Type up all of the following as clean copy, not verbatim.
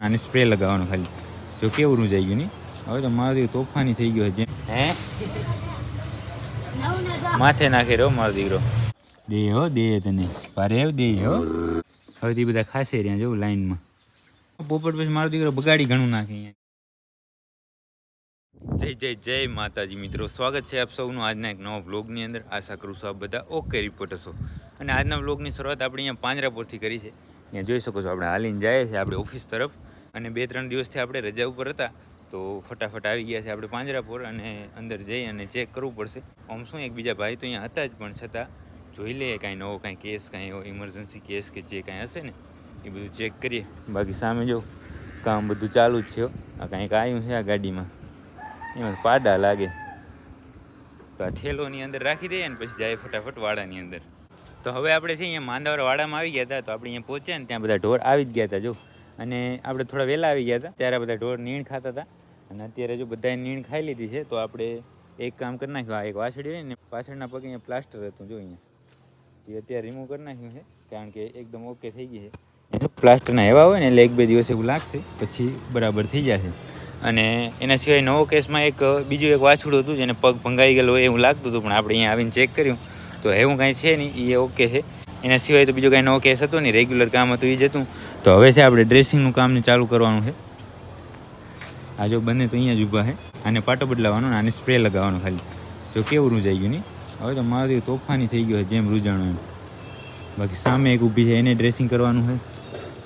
આને સ્પ્રે લગાવવાનો ખાલી. જો કેવું રૂંજાઈ ગયું નહીં. હવે તો મારો દીકરો તોફાની થઈ ગયો છે. હે માથે નાખે રહ્યો મારો દીકરો. દે હો દે તને પારે દે હો. હવે તે બધા ખાસે રહ્યા જવું લાઈનમાં. પોપટ પછી મારો દીકરો બગાડી ઘણું નાખે અહીંયા. જય જય જય માતાજી મિત્રો, સ્વાગત છે આપ સૌનું આજના એક નવા વ્લોગની અંદર. આશા કરું છું આપ બધા ઓકે રિપોર્ટ હશો. અને આજના વ્લોગની શરૂઆત આપણે અહીંયા પાંજરાપોરથી કરી છે. અહીંયા જોઈ શકો છો આપણે હાલીને જાય છે આપણે ઓફિસ તરફ. અને 2-3 દિવસથી આપણે રજા ઉપર હતા તો ફટાફટ આવી ગયા છે આપણે પાંજરાપોર. અને અંદર જઈ અને ચેક કરવું પડશે. આમ શું એક બીજા ભાઈ તો અહીંયા હતા જ, પણ છતાં જોઈ લઈએ કાંઈ નવો કાંઈ કેસ, કાંઈ એવો ઇમરજન્સી કેસ કે જે કાંઈ હશે ને એ બધું ચેક કરીએ. બાકી સામે જો કામ બધું ચાલુ જ છે. આ કાંઈક આવ્યું છે આ ગાડીમાં, એમાં પાડા લાગે તો આ થેલોની અંદર રાખી દઈએ ને પછી જાય ફટાફટ વાડાની અંદર. તો હવે આપણે છે અહીંયા માંદાવાળા વાડામાં આવી ગયા હતા. તો આપણે અહીંયા પહોંચ્યા ને ત્યાં બધા ઢોર આવી જ ગયા હતા જો. અને આપણે થોડા વહેલા આવી ગયા હતા ત્યારે બધા ઢોર નીણ ખાતા હતા. અને અત્યારે જો બધાએ નીણ ખાઈ લીધી છે. તો આપણે એક કામ કરી નાખ્યું, આ એક વાછડી હોય ને પાછળના પગે અહીંયા પ્લાસ્ટર હતું જો અહીંયા, એ અત્યારે રિમૂવ કરી નાખ્યું છે કારણ કે એકદમ ઓકે થઈ ગઈ છે. પ્લાસ્ટરના એવા હોય ને એટલે 1-2 દિવસ એવું લાગશે, પછી બરાબર થઈ જશે. અને એના સિવાય નવો કેસમાં એક બીજું એક વાછડું હતું જેને પગ ભંગાઈ ગયેલો હોય એવું લાગતું હતું, પણ આપણે અહીંયા આવીને ચેક કર્યું તો એવું કાંઈ છે નહીં, એ ઓકે છે. એના સિવાય તો બીજો કાંઈ નવો કેસ હતો નહીં, રેગ્યુલર કામ હતું એ જ હતું. તો હવે છે આપણે ડ્રેસિંગનું કામને ચાલુ કરવાનું છે. આ જો બંને તો અહીંયા જ ઊભા છે. આને પાટો બદલાવાનો ને આને સ્પ્રે લગાવવાનો ખાલી. જો કેવું રૂંજાઈ ગયું નહીં. હવે તો મારો દીકરો તોફાની થઈ ગયો છે જેમ રૂંજાણો એમ. બાકી સામે એક ઊભી છે એને ડ્રેસિંગ કરવાનું છે.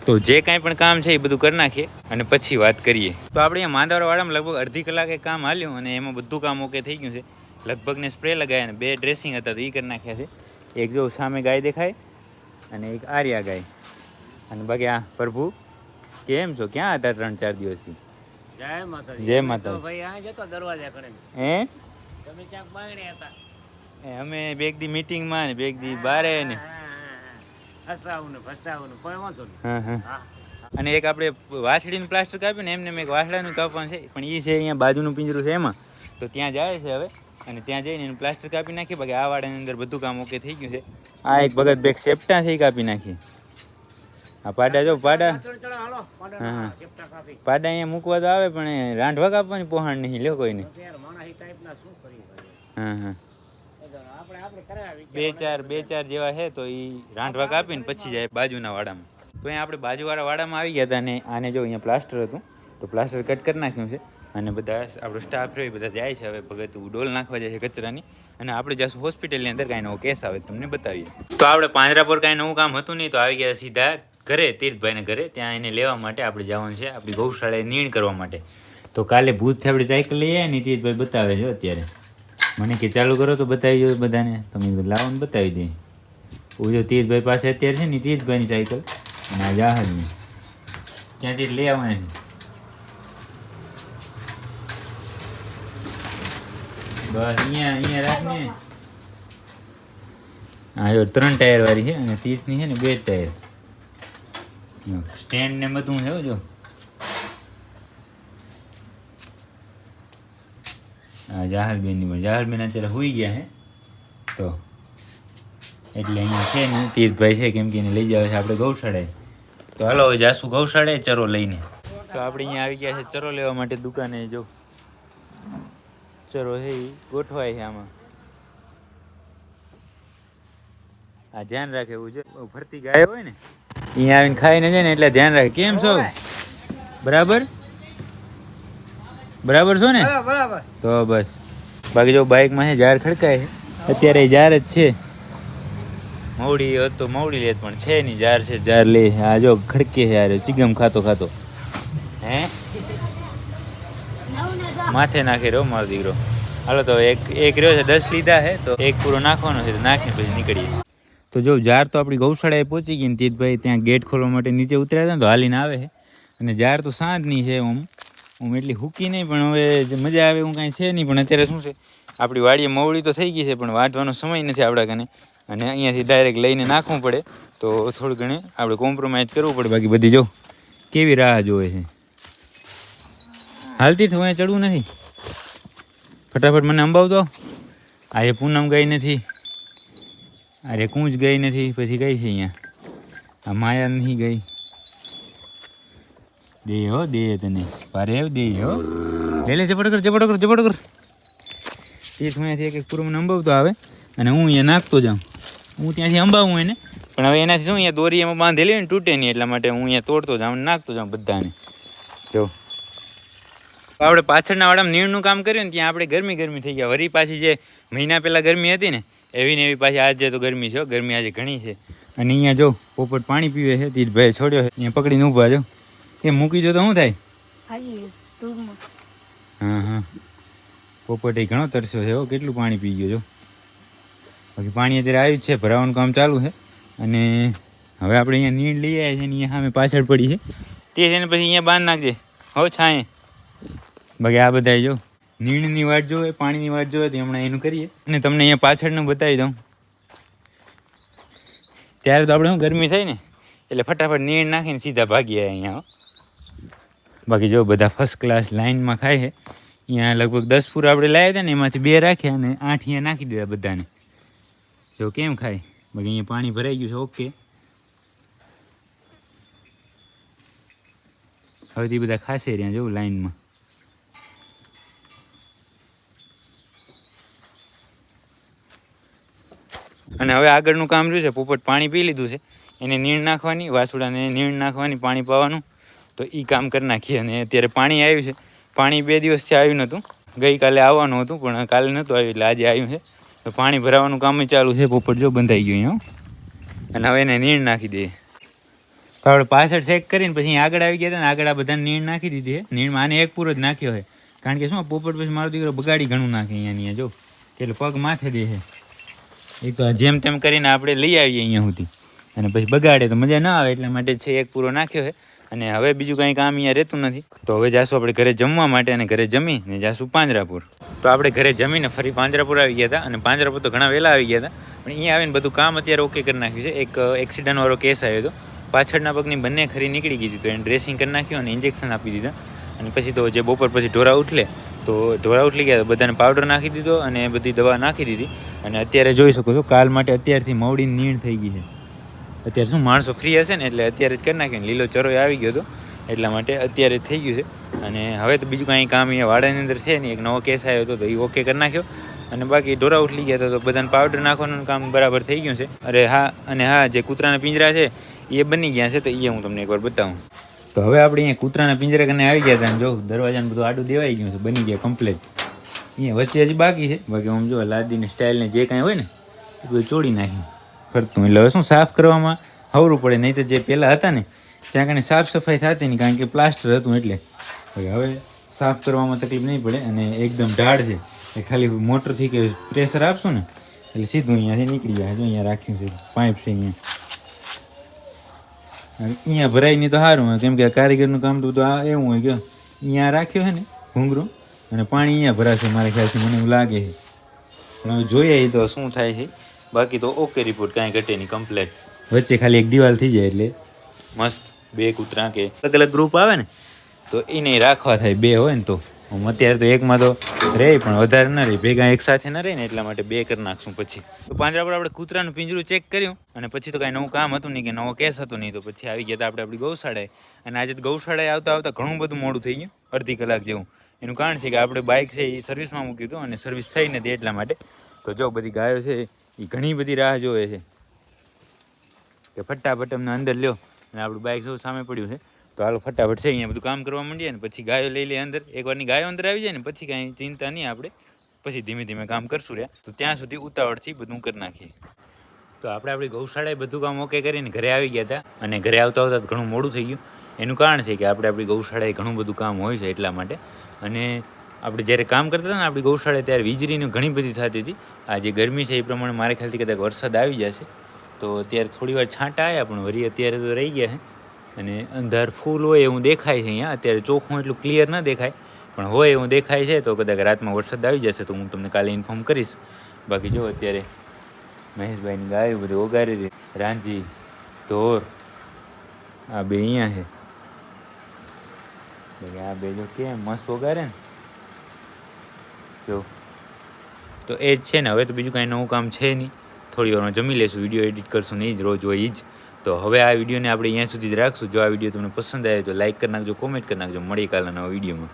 તો જે કાંઈ પણ કામ છે એ બધું કરી નાખીએ અને પછી વાત કરીએ. તો આપણે અહીંયા માંદાવાળામાં લગભગ અડધી કલાકે કામ હાલ્યું અને એમાં બધું કામ ઓકે થઈ ગયું છે. લગભગ ને સ્પ્રે લગાવ્યા અને 2 ડ્રેસિંગ હતા તો એ કરી નાખ્યા છે. એક જો સામે ગાય દેખાય અને એક આર્યા ગાય. અને બાકી આ પ્રભુ કેમ છો, ક્યાં હતા 3-4 દિવસથી? જય માતાજી. જય માતા. ભાઈ આ જતો દરવાજા કરે હે તમે ક્યાંક બાંગણે હતા? અમે બેગ દી મીટિંગમાં ને બેગ દી બારે ને હસાવું ને ફસાવું ને કોઈ વાંધો નહીં. હા હા. અને એક આપણે વાછડીનું પ્લાસ્ટર કાપ્યું ને એમને મેં એક વાછડાનું કાપવાનું છે, પણ એ છે અહીંયા બાજુનું પિંજરું છે એમાં, તો ત્યાં જાય છે હવે. અને ત્યાં જઈને એનું પ્લાસ્ટર કાપી નાખીએ. બાકી આ વાડાની અંદર બધું કામ ઓકે થઈ ગયું છે. આ એક ભગત બેગ સેપ્ટા છે એ કાપી નાખીએ. આ પાડા જો પાડા, હા પાડા અહીંયા મૂકવા તો આવે પણ રાંધવા કાપવાની પોહાણ નહીં લ્યો કોઈને. હા હા 2-4 જેવા છે તો એ રાંધવા કાપીને પછી જાય બાજુના વાડામાં. તો અહીંયા આપણે બાજુવાળા વાડામાં આવી ગયા હતા અને આને જો અહીંયા પ્લાસ્ટર હતું તો પ્લાસ્ટર કટ કરી નાખ્યું છે. અને બધા આપણો સ્ટાફ રહ્યો બધા જાય છે હવે. ભગત ડોલ નાખવા જાય છે કચરાની. અને આપણે જશું હોસ્પિટલની અંદર, કાંઈ નવો કેસ આવે તમને બતાવીએ. તો આપણે પાંજરાપોર કાંઈ નવું કામ હતું નહીં તો આવી ગયા સીધા ઘરે, તીર્થભાઈને ઘરે. ત્યાં એને લેવા માટે આપણે જવાનું છે આપણી ગૌશાળાએ નીણ કરવા માટે. તો કાલે ભૂતથી આપણે સાયકલ લઈ આવ્યા ને તીર્થભાઈ બતાવે છે અત્યારે. મને કે ચાલુ કરો તો બતાવી દો બધાને. તમે લાવો ને બતાવી દઈએ. જો તીર્થભાઈ પાસે અત્યારે છે ને તીર્થભાઈની સાયકલ અને આ જહાજની ત્યાંથી લઈ આવવાની. બસ અહીંયા રાખને. હા જો 3 ટાયર વાળી છે અને 30ની છે ને 2 ટાયર. સ્ટેન્ડ ને બધું છે જો. હા જહાલબેનની પણ જહાલબેન અત્યારે હોઈ ગયા હે તો એટલે અહીંયા છે ને તીર્થભાઈ છે કેમ કે એને લઈ જાવ છે આપણે ગૌશાળાએ. તો હાલો હવે જાશું ગૌશાળાએ ચરો લઈને. તો આપણે અહીંયા આવી ગયા છે ચરો લેવા માટે દુકાને. જો ચરો છે એ ગોઠવાય છે આમાં. આ ધ્યાન રાખે એવું છે. ફરતી ગાય હોય ને અહીંયા આવીને ખાઈને જાય ને એટલે ધ્યાન રાખે. કેમ છો? બરાબર બરાબર છો ને? બરાબર. તો બસ. બાકી જો બાઇકમાં છે ઝાડ ખડકાય છે અત્યારે. ઝાડ જ છે. મવડી હોત તો મવડી લેત પણ છે નહીં. ઝાડ છે ઝાડ લે. આ જો ખડકે છે યાર ચીગમ ખાતો ખાતો. હે માથે નાખે રહ્યો મારો દીકરો. હાલો તો એક રહ્યો છે 10 લીધા છે તો એક પૂરો નાખવાનો છે તો નાખીને પછી નીકળીએ. તો જો ઝાડ તો આપણી ગૌશાળાએ પહોંચી ગઈ ને તીર્થભાઈ ત્યાં ગેટ ખોલવા માટે નીચે ઉતર્યા હતા ને તો હાલીને આવે છે. અને ઝાડ તો સાંજની છે હું એટલી હૂકી નહીં પણ હવે મજા આવે એવું કાંઈ છે નહીં. પણ અત્યારે શું છે આપણી વાડીએ મવડી તો થઈ ગઈ છે પણ વાંચવાનો સમય નથી આપણા કને. અને અહીંયાથી ડાયરેક્ટ લઈને નાખવું પડે તો થોડું ઘણું આપણે કોમ્પ્રોમાઇઝ કરવું પડે. બાકી બધી જો કેવી રાહ જોવે છે. હાલતી થયું અહીંયા ચડવું નથી. ફટાફટ મને અંબાવતો. આ એ પૂનમ ગઈ નથી, અરે કૂંજ ગઈ નથી, પછી ગઈ છે અહીંયા આ માયા નથી ગઈ. દે હો દે તને ભારે આવ દે હો લે ઝપડ કર તે અહીંયાથી એક પૂરો મને અંબાવતો આવે અને હું અહીંયા નાખતો જાઉં હું ત્યાંથી અંબાવું એને પણ હવે એનાથી શું અહીંયા દોરી એમાં બાંધેલી હોય ને તૂટે નહીં એટલા માટે હું અહીંયા તોડતો જાઉં અને નાખતો જાઉં બધાને જો આપણે પાછળના વાડામાં નીણનું કામ કર્યું ને ત્યાં આપણે ગરમી થઈ ગયા વરી પાછી જે મહિના પહેલાં ગરમી હતી ને એવી ને એવી પાછી આજે તો ગરમી છે ગરમી આજે ઘણી છે અને અહીંયા જો પોપટ પાણી પીવે છે તે ભાઈ છોડ્યો છે અહીંયા પકડીને ઊભા જો એ મૂકી દો તો શું થાય હા પોપટ એ ઘણો તરસ્યો છે કેટલું પાણી પી ગયો જો બાકી પાણી અત્યારે આવ્યું જ છે ભરાવાનું કામ ચાલુ છે અને હવે આપણે અહીંયા નીણ લઈ આવ્યા છે ને અહીંયા સામે પાછળ પડી છે તે છે ને પછી અહીંયા બાંધ નાખજે હો છાંયે બાકી આ બધા જો નીણની વાટ જોવે પાણીની વાટ જોવે તો હમણાં એનું કરીએ અને તમને અહીંયા પાછળનું બતાવી દઉં ત્યારે તો આપણે શું ગરમી થઈ ને એટલે ફટાફટ નીણ નાખીને સીધા ભાગીએ અહીંયા બાકી જો બધા ફર્સ્ટ ક્લાસ લાઇનમાં ખાય છે અહીંયા લગભગ 10 પૂરા આપણે લાવ્યા હતા ને એમાંથી 2 રાખ્યા અને 8 અહીંયા નાખી દીધા બધાને જો કેમ ખાય બાકી અહીંયા પાણી ભરાઈ ગયું છે ઓકે હવેથી બધા ખાશે રહ્યા જવું લાઈનમાં અને હવે આગળનું કામ રહ્યું છે પોપટ પાણી પી લીધું છે એને નીણ નાખવાની વાસુડાને નીણ નાખવાની પાણી પાવાનું તો એ કામ કરી નાખીએ અને અત્યારે પાણી આવ્યું છે પાણી 2 દિવસથી આવ્યું નહોતું ગઈકાલે આવવાનું હતું પણ કાલે નહોતું આવ્યું એટલે આજે આવ્યું છે તો પાણી ભરાવાનું કામ ચાલુ છે પોપટ જો બંધાઈ ગયું અહીંયા અને હવે એને નીણ નાખી દઈએ તો આપણે પાછળ ચેક કરીને પછી આગળ આવી ગયા હતા ને આગળ આ બધાને નીણ નાખી દીધી છે નીણમાં આને એક પૂરો જ નાખ્યો છે કારણ કે શું પોપટ પછી મારો દીકરો બગાડી ઘણું નાખે અહીંયા જો કે પગ માથે દે છે એક તો જેમ તેમ કરીને આપણે લઈ આવીએ અહીંયા સુધી અને પછી બગાડે તો મજા ના આવે એટલા માટે છે એક પૂરો નાખ્યો છે અને હવે બીજું કંઈ કામ અહીંયા રહેતું નથી તો હવે જાશું આપણે ઘરે જમવા માટે અને ઘરે જમીને જાશું પાંજરાપુર તો આપણે ઘરે જમીને ફરી પાંજરાપુર આવી ગયા હતા અને પાંજરાપુર તો ઘણા વહેલા આવી ગયા હતા પણ અહીંયા આવીને બધું કામ અત્યારે ઓકે કરી નાખ્યું છે એક એક્સિડન્ટવાળો કેસ આવ્યો હતો પાછળના પગની બંને ખરી નીકળી ગઈ હતી તો એને ડ્રેસિંગ કરી નાખ્યું અને ઇન્જેક્શન આપી દીધા અને પછી તો જે બપોર પછી ઢોરા ઉઠલે તો ઢોરા ઉઠલી ગયા તો બધાને પાવડર નાખી દીધો અને બધી દવા નાખી દીધી અને અત્યારે જોઈ શકો છો કાલ માટે અત્યારથી મવડી નીણ થઈ ગઈ છે અત્યારે શું માણસો ફ્રી હશે ને એટલે અત્યારે જ કરી નાખ્યું લીલો ચરો આવી ગયો હતો એટલા માટે અત્યારે જ થઈ ગયું છે અને હવે તો બીજું કાંઈ કામ અહીંયા વાડાની અંદર છે ને એક નવો કેસ આવ્યો હતો તો એ ઓકે કરી નાખ્યો અને બાકી ઢોરા ઉઠલી ગયા તો બધાને પાવડર નાખવાનું કામ બરાબર થઈ ગયું છે અરે હા અને હા જે કૂતરાના પિંજરા છે એ બની ગયા છે તો એ હું તમને એકવાર બતાવું તો હવે આપણે અહીંયા કૂતરાના પિંજરા કરીને આવી ગયા હતા જો દરવાજાને બધું આડું દેવાઈ ગયું છે બની ગયા કમ્પ્લીટ અહીંયા વચ્ચે હજી બાકી છે બાકી આમ જો લાદીની સ્ટાઇલને જે કાંઈ હોય ને એ બધું ચોડી નાખ્યું ફરતું એટલે હવે શું સાફ કરવામાં હવરું પડે નહીં તો જે પહેલાં હતા ને ત્યાં કારણે સાફ સફાઈ થતી નહીં કારણ કે પ્લાસ્ટર હતું એટલે હવે સાફ કરવામાં તકલીફ નહીં પડે અને એકદમ ઢાળ છે એ ખાલી મોટરથી કે પ્રેશર આપશો ને એટલે સીધું અહીંયાથી નીકળી જાય જો અહીંયા રાખ્યું છે પાઇપ છે અહીંયા ભરાય નહીં તો સારું હોય કેમ કે કારીગરનું કામ તો બધું આ એવું હોય કે અહીંયા રાખ્યો છે ને ઘૂંઘરું અને પાણી અહીંયા ભરાશે મારા ખ્યાલથી મને એવું લાગે છે પણ હવે જોઈએ તો શું થાય છે બાકી તો ઓકે રિપોર્ટ કાંઈ ઘટે નહીં કમ્પ્લેટ વચ્ચે ખાલી એક દિવાલ થઈ જાય એટલે મસ્ત 2 કૂતરા કે અલગ અલગ ગ્રુપ આવે ને તો એને રાખવા થાય 2 હોય ને તો અત્યારે તો એકમાં તો રહે પણ વધારે ન રહે ભેગા એક સાથે ન રહે ને એટલા માટે 2 કરી નાખશું પછી તો પાંજરા પર આપણે કૂતરાનું પિંજરું ચેક કર્યું અને પછી તો કાંઈ નવું કામ હતું નહીં કે નવો કેસ હતો નહીં તો પછી આવી ગયા હતા આપણે આપણી ગૌશાળાએ અને આજે ગૌશાળાએ આવતા આવતા ઘણું બધું મોડું થઈ ગયું અડધી કલાક જેવું એનું કારણ છે કે આપણે બાઇક છે એ સર્વિસમાં મૂક્યું હતું અને સર્વિસ થઈ નથી એટલા માટે તો જો બધી ગાયો છે એ ઘણી બધી રાહ જોવે છે કે ફટાફટ અમને અંદર લ્યો અને આપણું બાઇક સૌ સામે પડ્યું છે તો હાલો ફટાફટ છે અહીંયા બધું કામ કરવા માંડીએ ને પછી ગાયો લઈ લે અંદર એકવારની ગાયો અંદર આવી જાય ને પછી કાંઈ ચિંતા નહીં આપણે પછી ધીમે ધીમે કામ કરશું રહ્યા તો ત્યાં સુધી ઉતાવળથી બધું કરી નાખીએ તો આપણે આપણી ગૌશાળાએ બધું કામ ઓકે કરીને ઘરે આવી ગયા હતા અને ઘરે આવતા આવતા ઘણું મોડું થઈ ગયું એનું કારણ છે કે આપણે આપણી ગૌશાળાએ ઘણું બધું કામ હોય છે એટલા માટે અને આપણે જ્યારે કામ કરતા હતા ને આપણી ગૌશાળાએ ત્યારે વીજળીની ઘણી બધી થતી હતી આ જે ગરમી છે એ પ્રમાણે મારે ખ્યાલથી કદાચ વરસાદ આવી જશે તો અત્યારે થોડી વાર છાંટા આવ્યા પણ વળી અત્યારે તો રહી ગયા છે અને અંધાર ફૂલ હોય એવું દેખાય છે અહીંયા અત્યારે ચોખ્ખું એટલું ક્લિયર ન દેખાય પણ હોય એવું દેખાય છે તો કદાચ રાતમાં વરસાદ આવી જશે તો હું તમને કાલે ઇન્ફોર્મ કરીશ બાકી જો અત્યારે મહેશભાઈની ગાયો બધી ઓગારી રહી રાંજી ઢોર આ 2 અહીંયા છે આ 2 જો કેમ મસ્ત ઓગારે ને જો તો એ જ છે ને હવે તો બીજું કાંઈ નવું કામ છે નહીં થોડી વારમાં જમી લેશું વિડીયો એડિટ કરશું નહીં જ રોજ હોય જ તો હવે આ વિડીયોને આપણે અહીંયા સુધી જ રાખશું. જો આ વિડીયો તમને પસંદ આવે તો લાઈક કરી નાખજો, કોમેન્ટ કરી નાખજો. મળી કાલના નવા વિડીયોમાં.